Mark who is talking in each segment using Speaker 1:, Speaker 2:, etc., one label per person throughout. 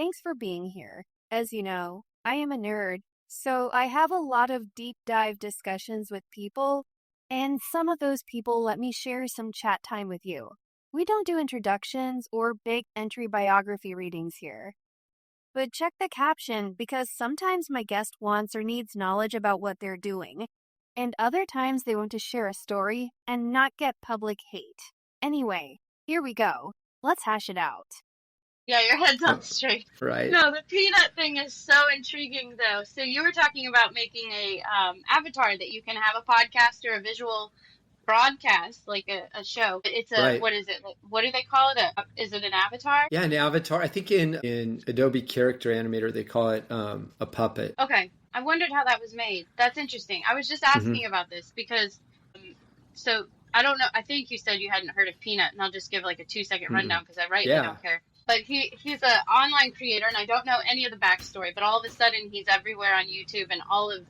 Speaker 1: thanks for being here. As you know, I am a nerd, so I have a lot of deep dive discussions with people, and some of those people let me share some chat time with you. We don't do introductions or big entry biography readings here. But check the caption because sometimes my guest wants or needs knowledge about what they're doing, and other times they want to share a story and not get public hate. Anyway, here we go. Let's hash it out.
Speaker 2: Yeah, your head's on straight.
Speaker 3: Right.
Speaker 2: No, the peanut thing is so intriguing, though. So you were talking about making a avatar that you can have a podcast or a visual broadcast, like a show. It's a,
Speaker 3: Right.
Speaker 2: what is it? What do they call it? Is it an avatar?
Speaker 3: Yeah, an avatar. I think in Adobe Character Animator, they call it a puppet.
Speaker 2: Okay. I wondered how that was made. That's interesting. I was just asking about this because, so I don't know. I think you said you hadn't heard of Peanut, and I'll just give like a 2-second rundown because I rightly don't care. But he's an online creator, and I don't know any of the backstory, but all of a sudden he's everywhere on YouTube, and all of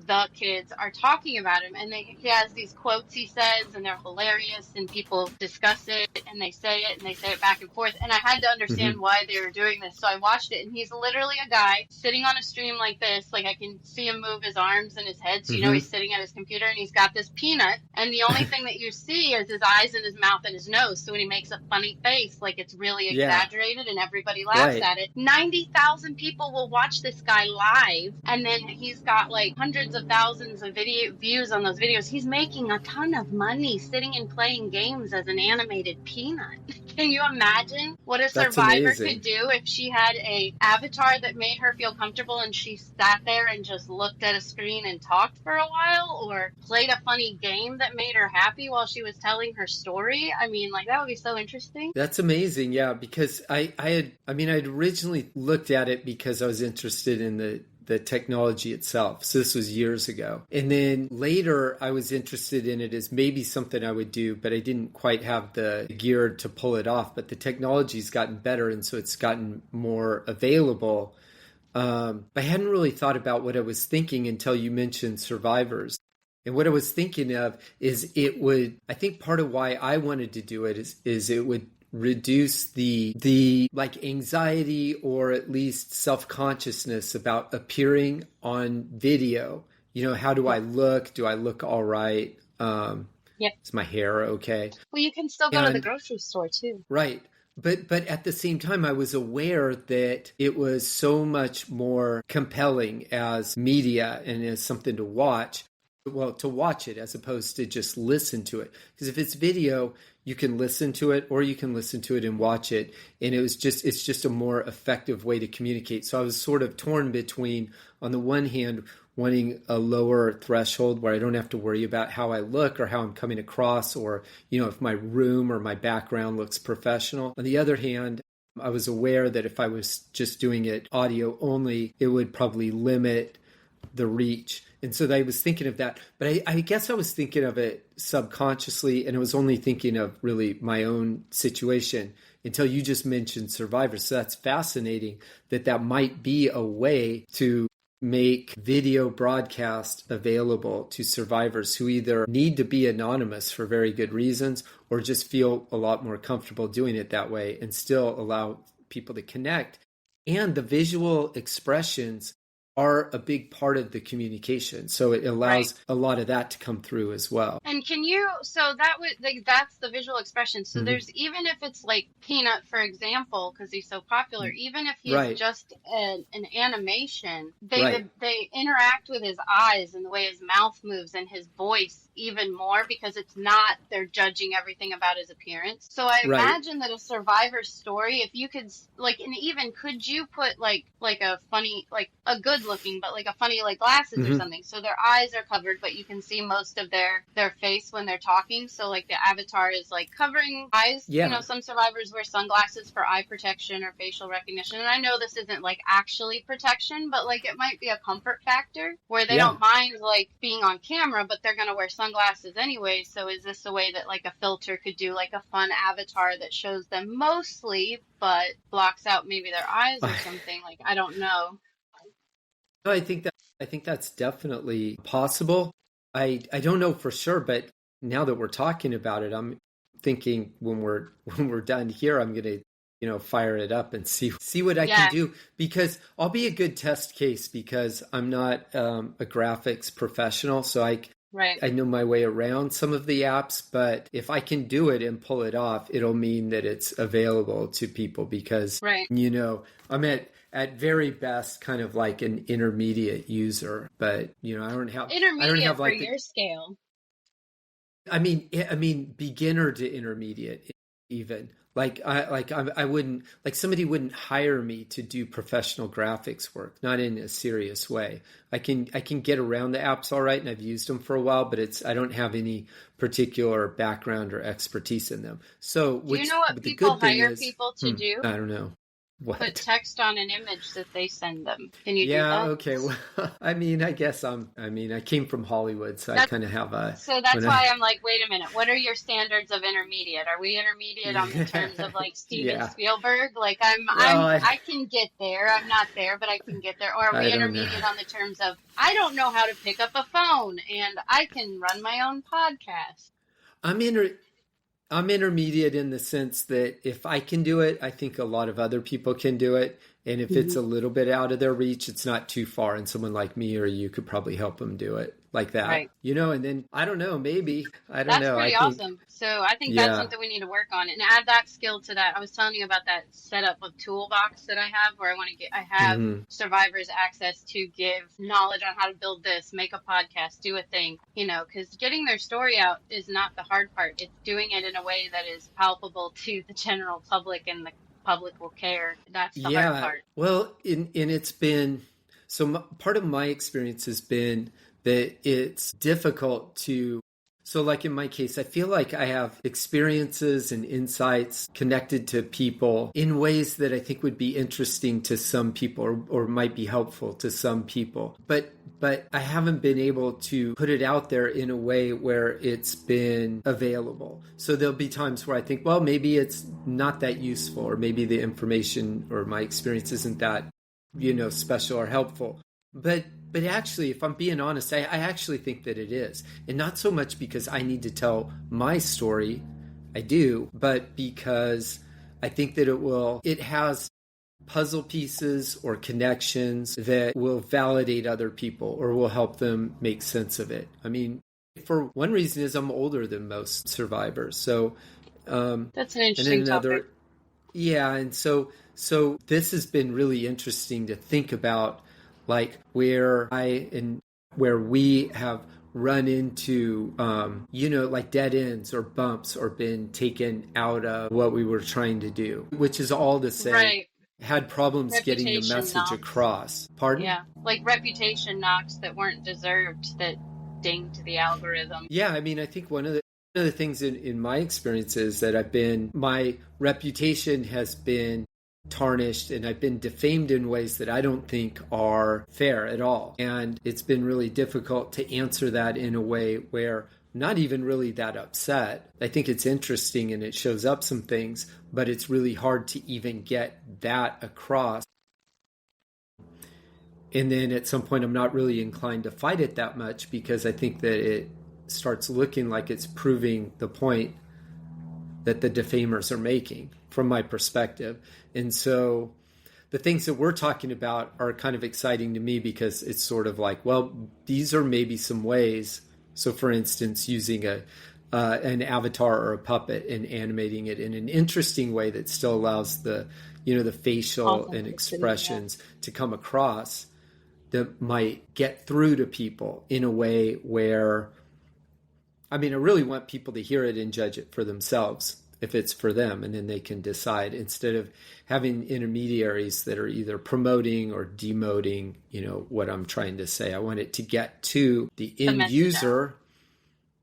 Speaker 2: the kids are talking about him, and he has these quotes he says, and they're hilarious, and people discuss it, and they say it back and forth, and I had to understand why they were doing this, so I watched it, and he's literally a guy sitting on a stream like this, like I can see him move his arms and his head, so you know he's sitting at his computer, and he's got this peanut, and the only thing that you see is his eyes and his mouth and his nose, so when he makes a funny face, like it's really exaggerated, and everybody laughs at it. 90,000 people will watch this guy live, and then he's got like hundreds of thousands of video views on those videos. He's making a ton of money sitting and playing games as an animated peanut. Can you imagine what a survivor could do if she had a avatar that made her feel comfortable and she sat there and just looked at a screen and talked for a while, or played a funny game that made her happy while she was telling her story? I mean, like, that would be so interesting.
Speaker 3: That's amazing. Yeah, because I'd originally looked at it because I was interested in the technology itself. So this was years ago. And then later I was interested in it as maybe something I would do, but I didn't quite have the gear to pull it off. But the technology's gotten better, and so it's gotten more available. I hadn't really thought about what I was thinking until you mentioned survivors. And what I was thinking of is I think part of why I wanted to do it is it would reduce the like anxiety or at least self-consciousness about appearing on video. You know, how do I look? Do I look all right? Is my hair okay?
Speaker 2: Well, you can still go to the grocery store too.
Speaker 3: Right. But at the same time, I was aware that it was so much more compelling as media and as something to watch. Well, to watch it as opposed to just listen to it. Because if it's video, you can listen to it or you can listen to it and watch it. And it's just a more effective way to communicate. So I was sort of torn between, on the one hand, wanting a lower threshold where I don't have to worry about how I look or how I'm coming across, or, you know, if my room or my background looks professional. On the other hand, I was aware that if I was just doing it audio only, it would probably limit the reach. And so I was thinking of that, but I guess I was thinking of it subconsciously, and I was only thinking of really my own situation until you just mentioned survivors. So that's fascinating that might be a way to make video broadcast available to survivors who either need to be anonymous for very good reasons or just feel a lot more comfortable doing it that way and still allow people to connect. And the visual expressions are a big part of the communication. So it allows a lot of that to come through as well.
Speaker 2: And that's the visual expression. So there's, even if it's like Peanut, for example, because he's so popular, even if he's just an animation, they interact with his eyes and the way his mouth moves and his voice even more, because it's not, they're judging everything about his appearance. So I imagine that a survivor story, if you could, like, and even could you put like a funny, like a good looking, but like a funny, like glasses or something, so their eyes are covered, but you can see most of their face when they're talking. So like the avatar is like covering eyes. You know, some survivors wear sunglasses for eye protection or facial recognition. And I know this isn't like actually protection, but like it might be a comfort factor where they don't mind like being on camera, but they're going to wear sunglasses anyway. So is this a way that like a filter could do like a fun avatar that shows them mostly, but blocks out maybe their eyes or something? Like, I don't know.
Speaker 3: I think that's definitely possible. I don't know for sure, but now that we're talking about it, I'm thinking when we're done here, I'm going to fire it up and see what I can do, because I'll be a good test case because I'm not a graphics professional. So I know my way around some of the apps, but if I can do it and pull it off, it'll mean that it's available to people because, I'm at very best kind of like an intermediate user, but I don't have like
Speaker 2: your scale.
Speaker 3: I mean beginner to intermediate even. I wouldn't, like, somebody wouldn't hire me to do professional graphics work, not in a serious way. I can get around the apps all right, and I've used them for a while, but I don't have any particular background or expertise in them. So,
Speaker 2: do you know what people hire people to do?
Speaker 3: I don't know. What?
Speaker 2: Put text on an image that they send them. Can you do that?
Speaker 3: Yeah, okay. Well, I came from Hollywood, so I kind of have a...
Speaker 2: So that's why I'm like, wait a minute. What are your standards of intermediate? Are we intermediate on the terms of like Steven Spielberg? Like I can get there. I'm not there, but I can get there. Or are we intermediate on the terms of, I don't know how to pick up a phone and I can run my own podcast?
Speaker 3: I'm intermediate in the sense that if I can do it, I think a lot of other people can do it. And if it's a little bit out of their reach, it's not too far. And someone like me or you could probably help them do it like that. Right. And then, I don't know, maybe. I don't know.
Speaker 2: That's pretty awesome. So I think that's something we need to work on and add that skill to that. I was telling you about that setup of toolbox that I have where I have survivors access to give knowledge on how to build this, make a podcast, do a thing, because getting their story out is not the hard part. It's doing it in a way that is palpable to the general public and the public will care. That's the hard part.
Speaker 3: Well, it's been, part of my experience has been that it's difficult to, so like in my case, I feel like I have experiences and insights connected to people in ways that I think would be interesting to some people or might be helpful to some people. But I haven't been able to put it out there in a way where it's been available. So there'll be times where I think, well, maybe it's not that useful, or maybe the information or my experience isn't that, special or helpful. But actually, if I'm being honest, I actually think that it is. And not so much because I need to tell my story, I do, but because I think that it has puzzle pieces or connections that will validate other people or will help them make sense of it. I mean, for one reason is I'm older than most survivors. So
Speaker 2: that's an interesting topic.
Speaker 3: Yeah, and so this has been really interesting to think about, like where we have run into, like dead ends or bumps or been taken out of what we were trying to do, which is all to say, had problems getting the message across. Pardon?
Speaker 2: Yeah, like reputation knocks that weren't deserved that dinged the algorithm.
Speaker 3: Yeah, I mean, I think one of the things in my experience is that my reputation has been tarnished and I've been defamed in ways that I don't think are fair at all. And it's been really difficult to answer that in a way where I'm not even really that upset. I think it's interesting and it shows up some things, but it's really hard to even get that across. And then at some point, I'm not really inclined to fight it that much because I think that it starts looking like it's proving the point that the defamers are making from my perspective. And so the things that we're talking about are kind of exciting to me because it's sort of like, well, these are maybe some ways. So for instance, using an avatar or a puppet and animating it in an interesting way that still allows the facial and expressions to come across that might get through to people in a way where, I really want people to hear it and judge it for themselves if it's for them, and then they can decide instead of having intermediaries that are either promoting or demoting, what I'm trying to say. I want it to get to the end user.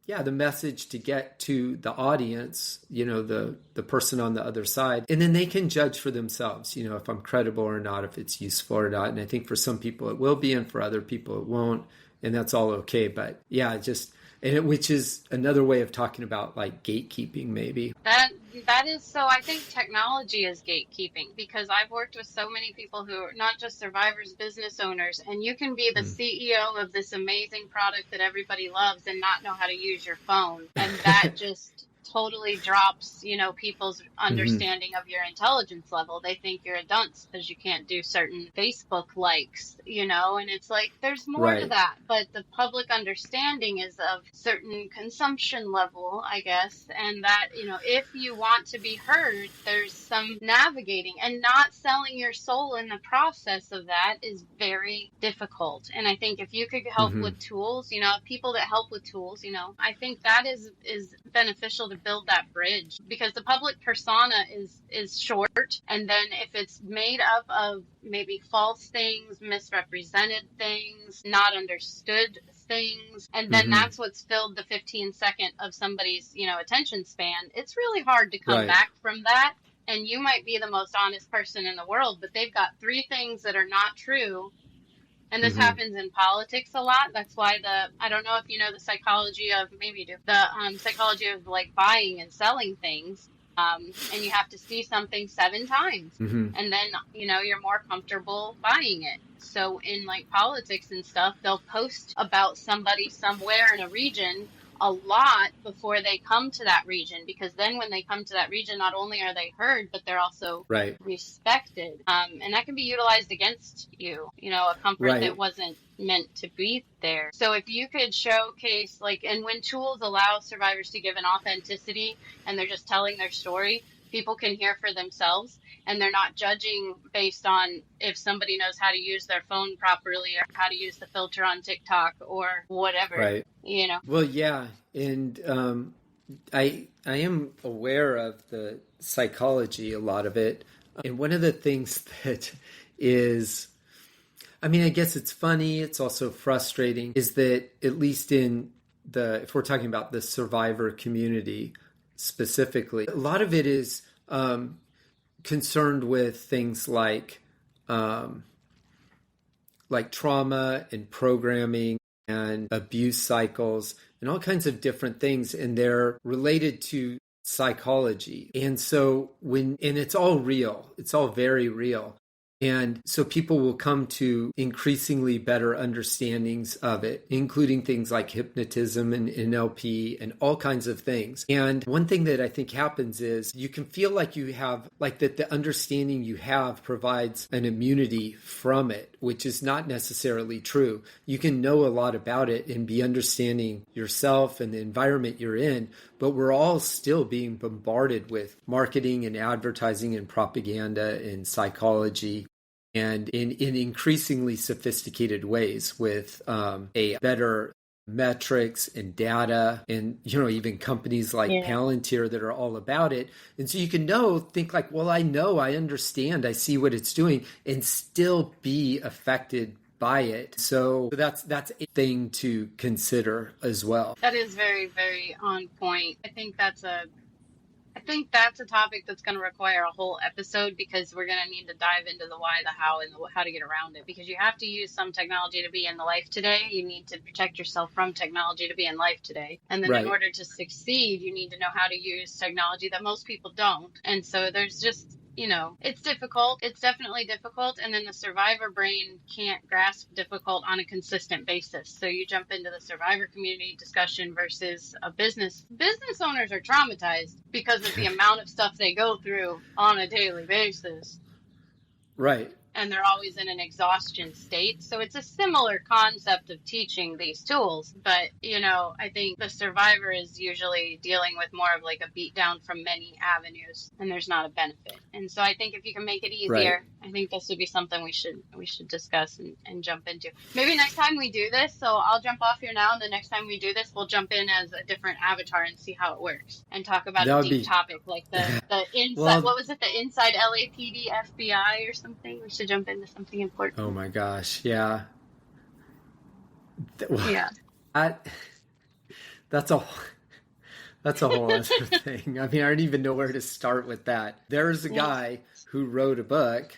Speaker 3: Yeah, the message to get to the audience, the person on the other side, and then they can judge for themselves, if I'm credible or not, if it's useful or not. And I think for some people it will be, and for other people it won't, and that's all okay. But yeah, which is another way of talking about like gatekeeping, maybe.
Speaker 2: That is so. I think technology is gatekeeping because I've worked with so many people who are not just survivors, business owners, and you can be the CEO of this amazing product that everybody loves and not know how to use your phone, and that just totally drops, people's understanding of your intelligence level. They think you're a dunce because you can't do certain Facebook likes, and it's like there's more to that. But the public understanding is of certain consumption level, I guess, and that, if you want to be heard, there's some navigating, and not selling your soul in the process of that is very difficult. And I think if you could help with tools, people that help with tools, I think that is beneficial to build that bridge, because the public persona is short, and then if it's made up of maybe false things, misrepresented things, not understood things, and then that's what's filled the 15-second of somebody's attention span, it's really hard to come back from that. And you might be the most honest person in the world, but they've got 3 things that are not true. And this happens in politics a lot. That's why I don't know if you know the psychology of, maybe you do, the psychology of like buying and selling things. And you have to see something 7 times. And then, you're more comfortable buying it. So in like politics and stuff, they'll post about somebody somewhere in a region a lot before they come to that region, because then when they come to that region, not only are they heard, but they're also respected. And that can be utilized against you, a comfort that wasn't meant to be there. So if you could showcase, and when tools allow survivors to give an authenticity and they're just telling their story, people can hear for themselves, and they're not judging based on if somebody knows how to use their phone properly or how to use the filter on TikTok or whatever,
Speaker 3: Well, yeah. And I am aware of the psychology, a lot of it. And one of the things that is, I guess it's funny, it's also frustrating, is that at least if we're talking about the survivor community specifically, a lot of it is concerned with things like trauma and programming and abuse cycles and all kinds of different things, and they're related to psychology. And so and it's all real, it's all very real. And so people will come to increasingly better understandings of it, including things like hypnotism and NLP and all kinds of things. And one thing that I think happens is you can feel like you have, that the understanding you have provides an immunity from it, which is not necessarily true. You can know a lot about it and be understanding yourself and the environment you're in, but we're all still being bombarded with marketing and advertising and propaganda and psychology, and in increasingly sophisticated ways with a better metrics and data, and even companies like Palantir that are all about it. And so you can think like, well, I know, I understand, I see what it's doing, and still be affected by it. So that's a thing to consider as well.
Speaker 2: That is very, very on point. I think that's a topic that's going to require a whole episode, because we're going to need to dive into the why, the how, and how to get around it, because you have to use some technology to be in the life today. You need to protect yourself from technology to be in life today. And then in order to succeed, you need to know how to use technology that most people don't. And so there's just, it's difficult. It's definitely difficult. And then the survivor brain can't grasp difficult on a consistent basis. So you jump into the survivor community discussion versus a business. Business owners are traumatized because of the amount of stuff they go through on a daily basis.
Speaker 3: Right.
Speaker 2: And they're always in an exhaustion state. So it's a similar concept of teaching these tools. But, I think the survivor is usually dealing with more of like a beat down from many avenues, and there's not a benefit. And so I think if you can make it easier, I think this would be something we should discuss and jump into. Maybe next time we do this, so I'll jump off here now, and the next time we do this, we'll jump in as a different avatar and see how it works, and talk about a deep topic like the inside, what was it, the inside LAPD FBI or something? We should jump into something important.
Speaker 3: Oh my gosh, yeah.
Speaker 2: Yeah.
Speaker 3: That's a whole other thing. I don't even know where to start with that. There's a guy who wrote a book,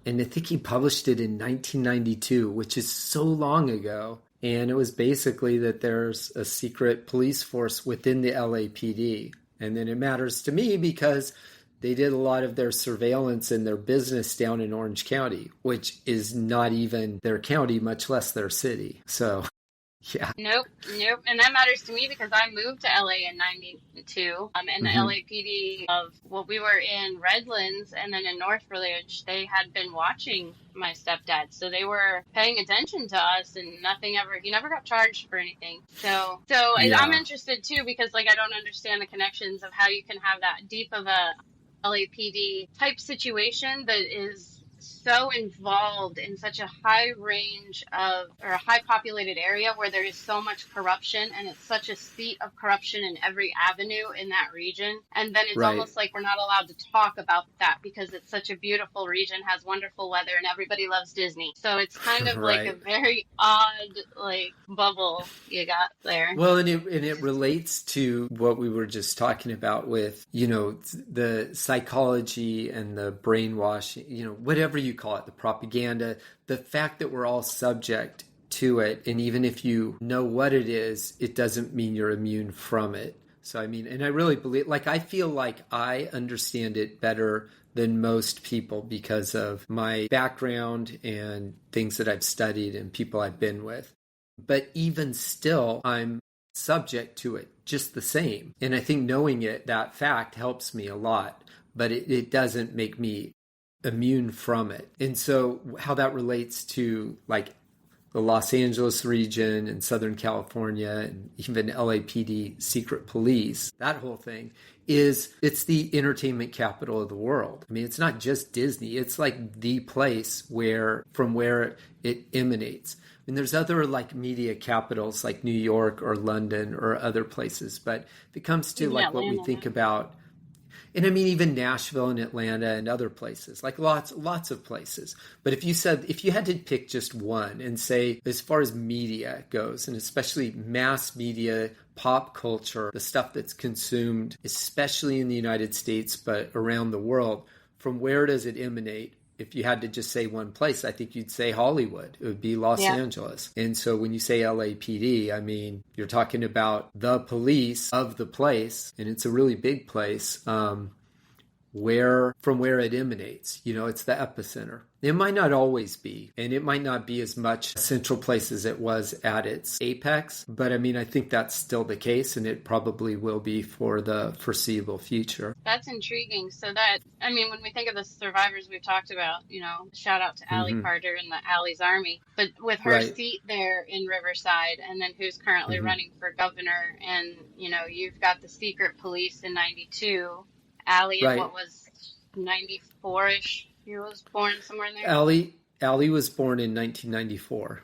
Speaker 3: and I think he published it in 1992, which is so long ago. And it was basically that there's a secret police force within the LAPD. And then it matters to me because they did a lot of their surveillance and their business down in Orange County, which is not even their county, much less their city. So Yeah.
Speaker 2: Nope, nope. And that matters to me because I moved to LA in 92. And the
Speaker 3: Mm-hmm.
Speaker 2: LAPD we were in Redlands and then in North Village, they had been watching my stepdad. So they were paying attention to us and he never got charged for anything. I'm
Speaker 3: Yeah.
Speaker 2: interested too because like I don't understand the connections of how you can have that deep of a LAPD type situation that is so involved in such a high range of or a high populated area where there is so much corruption and it's such a seat of corruption in every avenue in that region, and then it's
Speaker 3: Right.
Speaker 2: almost like we're not allowed to talk about that because it's such a beautiful region, has wonderful weather, and everybody loves Disney. So it's kind of like a
Speaker 3: Right.
Speaker 2: very odd like bubble you got there.
Speaker 3: Well, and it relates to what we were just talking about with, the psychology and the brainwashing, whatever you call it, the propaganda, the fact that we're all subject to it. And even if you know what it is, it doesn't mean you're immune from it. So, I mean, and I really believe, like, I feel like I understand it better than most people because of my background and things that I've studied and people I've been with. But even still, I'm subject to it just the same. And I think knowing it, that fact helps me a lot, but it doesn't make me immune from it. And so how that relates to like the Los Angeles region and Southern California and even LAPD secret police, that whole thing it's the entertainment capital of the world. I mean, it's not just Disney. It's like the place from where it emanates. I mean, there's other like media capitals like New York or London or other places, but if it comes to
Speaker 2: Even
Speaker 3: like what we
Speaker 2: Atlanta
Speaker 3: think
Speaker 2: now.
Speaker 3: about, and I mean even Nashville and Atlanta and other places, like lots of places. But if you had to pick just one and say as far as media goes, and especially mass media, pop culture, the stuff that's consumed, especially in the United States, but around the world, from where does it emanate? If you had to just say one place, I think you'd say Hollywood. It would be Los
Speaker 2: Yeah.
Speaker 3: Angeles. And so when you say LAPD, I mean, you're talking about the police of the place, and it's a really big place. From where it emanates. It's the epicenter. It might not always be, and it might not be as much a central place as it was at its apex, but I mean, I think that's still the case, and it probably will be for the foreseeable future.
Speaker 2: That's intriguing. When we think of the survivors we've talked about, shout out to Allie
Speaker 3: Mm-hmm.
Speaker 2: Carter and the Allie's Army, but with her
Speaker 3: Right.
Speaker 2: seat there in Riverside and then who's currently
Speaker 3: Mm-hmm.
Speaker 2: running for governor, and, you've got the secret police in 92, Allie in
Speaker 3: Right.
Speaker 2: what was 94-ish, she was born somewhere in there.
Speaker 3: Allie was born in 1994.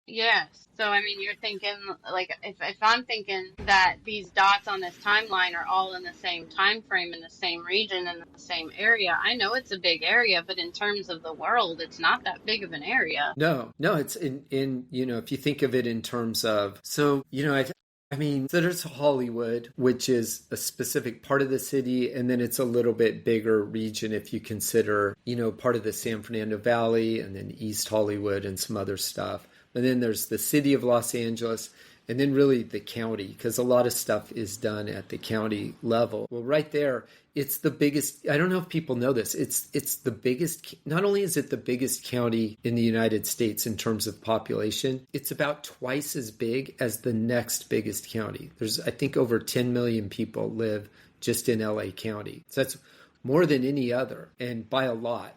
Speaker 2: Yes. So, you're thinking, like, if I'm thinking that these dots on this timeline are all in the same time frame, in the same region, in the same area, I know it's a big area, but in terms of the world, it's not that big of an area.
Speaker 3: No, it's in if you think of it in terms of, so, so there's Hollywood, which is a specific part of the city, and then it's a little bit bigger region if you consider, part of the San Fernando Valley and then East Hollywood and some other stuff. And then there's the city of Los Angeles, and then really the county, because a lot of stuff is done at the county level. Well, right there, it's the biggest. I don't know if people know this. It's the biggest. Not only is it the biggest county in the United States in terms of population, it's about twice as big as the next biggest county. There's, I think, over 10 million people live just in LA County. So that's more than any other, and by a lot.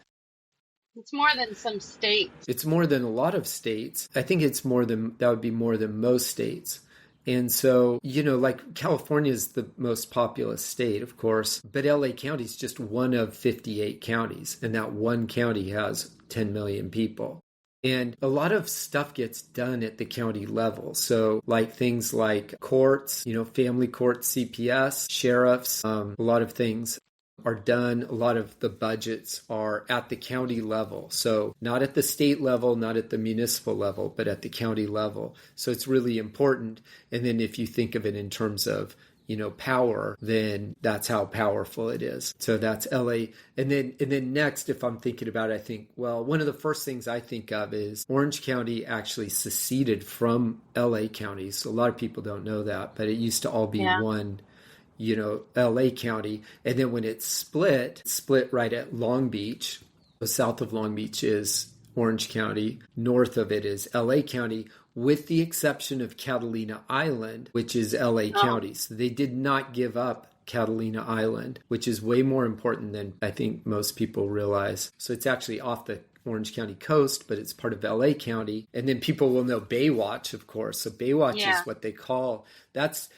Speaker 2: It's more than some states.
Speaker 3: It's more than a lot of states. I think that would be more than most states. And so, like California is the most populous state, of course, but LA County is just one of 58 counties. And that one county has 10 million people. And a lot of stuff gets done at the county level. So like things like courts, family courts, CPS, sheriffs, a lot of things are done. A lot of the budgets are at the county level. So not at the state level, not at the municipal level, but at the county level. So it's really important. And then if you think of it in terms of, power, then that's how powerful it is. So that's LA. And then next, if I'm thinking about it, I think, well, one of the first things I think of is Orange County actually seceded from LA County. So a lot of people don't know that, but it used to all be one LA County. And then when it split right at Long Beach. The south of Long Beach is Orange County. North of it is LA County, with the exception of Catalina Island, which is LA County. So they did not give up Catalina Island, which is way more important than I think most people realize. So it's actually off the Orange County coast, but it's part of LA County. And then people will know Baywatch, of course. So Baywatch is what they call, that's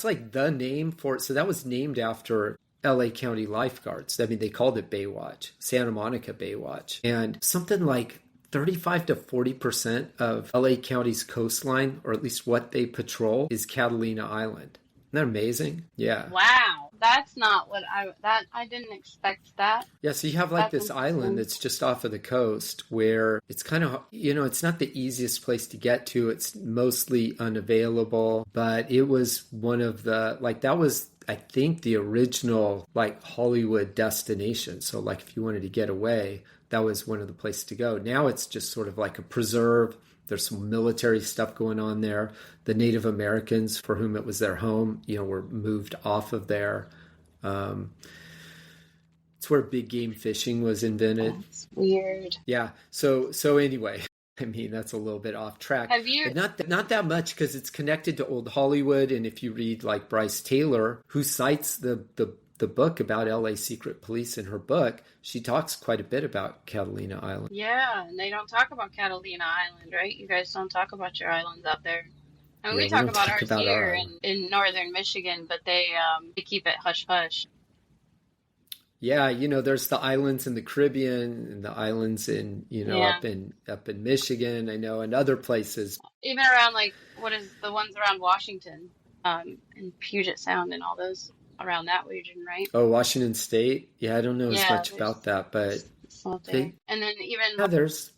Speaker 3: like the name for it. So that was named after LA County lifeguards. I mean, they called it Baywatch, Santa Monica Baywatch. And something like 35 to 40% of LA County's coastline, or at least what they patrol, is Catalina Island. Isn't that amazing? Yeah.
Speaker 2: Wow. That's not what I didn't expect that.
Speaker 3: Yeah, so you have like this island that's just off of the coast where it's kind of, it's not the easiest place to get to. It's mostly unavailable, but it was one of the, that was, I think, the original Hollywood destination. So if you wanted to get away, that was one of the places to go. Now it's just sort of like a preserve. There's some military stuff going on there. The Native Americans, for whom it was their home, were moved off of there. It's where big game fishing was invented.
Speaker 2: That's weird.
Speaker 3: Yeah. So anyway, I mean, that's a little bit off track.
Speaker 2: Have you?
Speaker 3: But not that much, because it's connected to old Hollywood. And if you read Bryce Taylor, who cites the book about LA Secret Police in her book, she talks quite a bit about Catalina Island.
Speaker 2: Yeah, and they don't talk about Catalina Island, right? You guys don't talk about your islands out there. I mean, we talk about ours here in northern Michigan, but they keep it hush-hush.
Speaker 3: Yeah, there's the islands in the Caribbean and the islands in, up in Michigan, I know, and other places.
Speaker 2: Even around what is the ones around Washington, and Puget Sound and all those around that region, right?
Speaker 3: Oh, Washington State? Yeah, I don't know as much about that, but
Speaker 2: and then even
Speaker 3: there's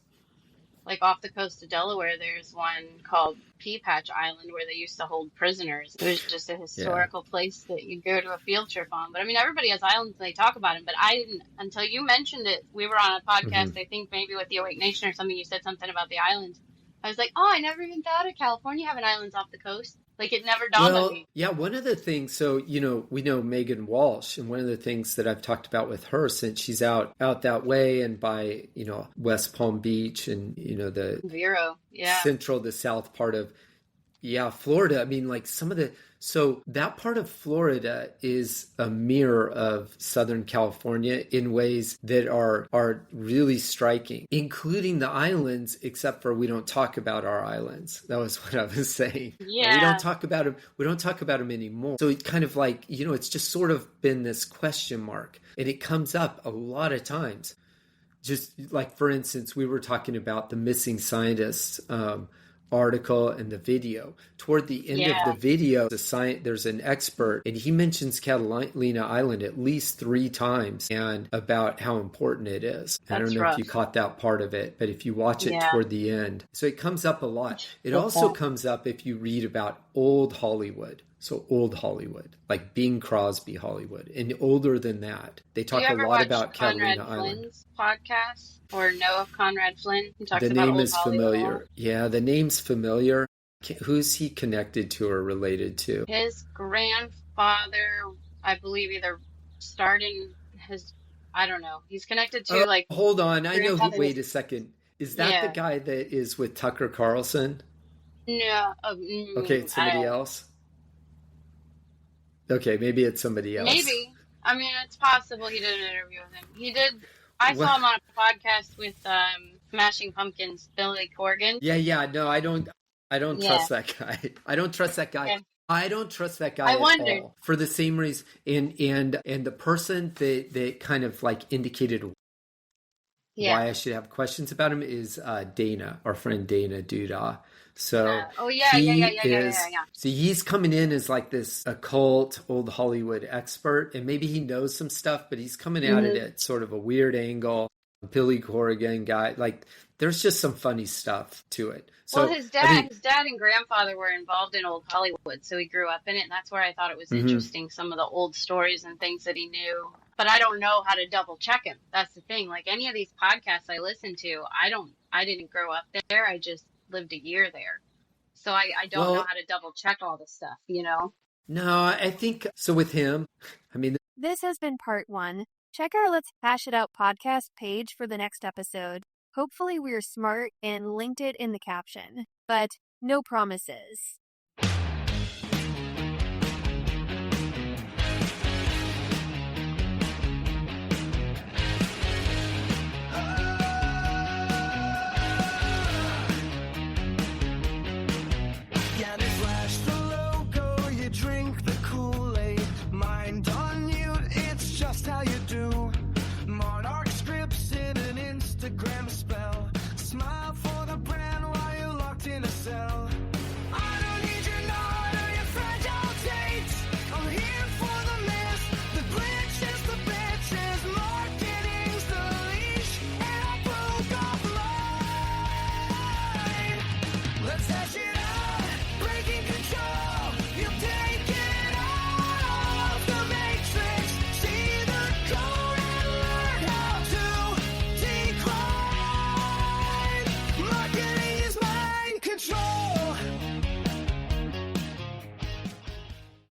Speaker 2: off the coast of Delaware, there's one called Pea Patch Island where they used to hold prisoners. It was just a historical place that you'd go to a field trip on. But I mean, everybody has islands and they talk about them, but I didn't until you mentioned it. We were on a podcast, I think maybe with the Awake Nation or something. You said something about the islands. I was like, I never even thought of California having islands off the coast. It never dawned on me.
Speaker 3: Yeah, one of the things, so, we know Megan Walsh, and one of the things that I've talked about with her since she's out that way and by, West Palm Beach and, the
Speaker 2: Vero,
Speaker 3: central to south part of, Florida. I mean, so that part of Florida is a mirror of Southern California in ways that are really striking, including the islands, except for we don't talk about our islands. That was what I was saying.
Speaker 2: Yeah.
Speaker 3: We don't talk about them. We don't talk about them anymore. So it kind of it's just sort of been this question mark, and it comes up a lot of times. Just for instance, we were talking about the missing scientists, article and the video. Toward the end of the video, there's an expert, and he mentions Catalina Island at least 3 times and about how important it is. I don't know if you caught that part of it, but if you watch it toward the end. So it comes up a lot. It also comes up if you read about old Hollywood. So old Hollywood, like Bing Crosby Hollywood, and older than that. They talk a lot about Catalina Island.
Speaker 2: Flynn's podcast or know of Conrad Flynn? He talks
Speaker 3: the
Speaker 2: about
Speaker 3: name
Speaker 2: old
Speaker 3: is
Speaker 2: Hollywood.
Speaker 3: familiar. Yeah, the name's familiar. Who's he connected to or related to?
Speaker 2: His grandfather, I believe, either starred in his. I don't know. He's connected to
Speaker 3: Hold on, I know. Wait a second. Is that the guy that is with Tucker Carlson?
Speaker 2: No.
Speaker 3: Okay, it's somebody else. Okay, maybe it's somebody else.
Speaker 2: Maybe. I mean, it's possible he did an interview with him. He did. I saw him on a podcast with Smashing Pumpkins' Billy Corgan.
Speaker 3: Yeah. No, I don't trust that guy. I don't trust that guy. Okay. I don't trust that guy at all. For the same reason. And the person that kind of indicated why I should have questions about him is Dana, our friend Dana Duda. So So he's coming in as this occult old Hollywood expert, and maybe he knows some stuff, but he's coming at it at sort of a weird angle. Billy Corgan guy, there's just some funny stuff to it. So
Speaker 2: his dad and grandfather were involved in old Hollywood, so he grew up in it, and that's where I thought it was interesting, some of the old stories and things that he knew. But I don't know how to double check him. That's the thing. Any of these podcasts I listen to, I didn't grow up there. I just lived a year there. So I don't know how to double check all this stuff,
Speaker 3: No, I think so with him. I mean,
Speaker 1: this has been part 1. Check our Let's Hash It Out podcast page for the next episode. Hopefully we're smart and linked it in the caption, but no promises.
Speaker 4: Yeah, they flash the logo, you drink the Kool-Aid. Mind on mute, it's just how you do. Monarch scripts in an Instagram spell. Smile for the brand while you're locked in a cell. I don't need your nod or your fragile dates. I'm here for the mess, the glitches, the bitches. Marketing's the leash, and I broke off mine. Let's hash it